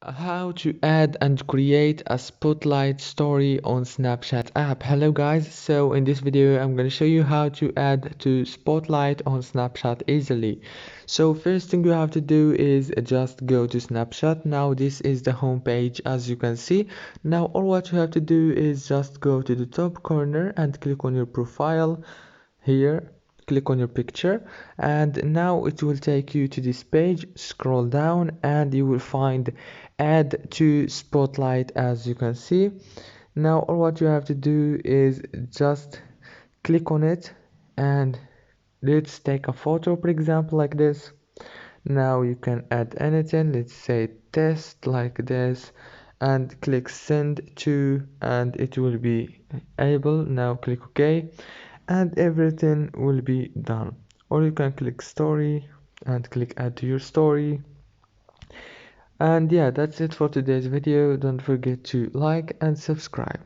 How to add and create a spotlight story on Snapchat app. Hello guys, so in this video I'm going to show you how to add to spotlight on Snapchat easily. So first thing you have to do is just go to Snapchat. Now this is the home page, as you can see. Now all what you have to do is just go to the top corner and click on your profile here. Click on your picture, and now it will take you to this page. Scroll down and you will find add to spotlight, as you can see. Now all what you have to do is just click on it, and let's take a photo, for example, like this. Now you can add anything, let's say test, like this, and click send to, and it will be able. Now click OK, and everything will be done. Or you can click story and click add to your story. And yeah, that's it for today's video. Don't forget to like and subscribe.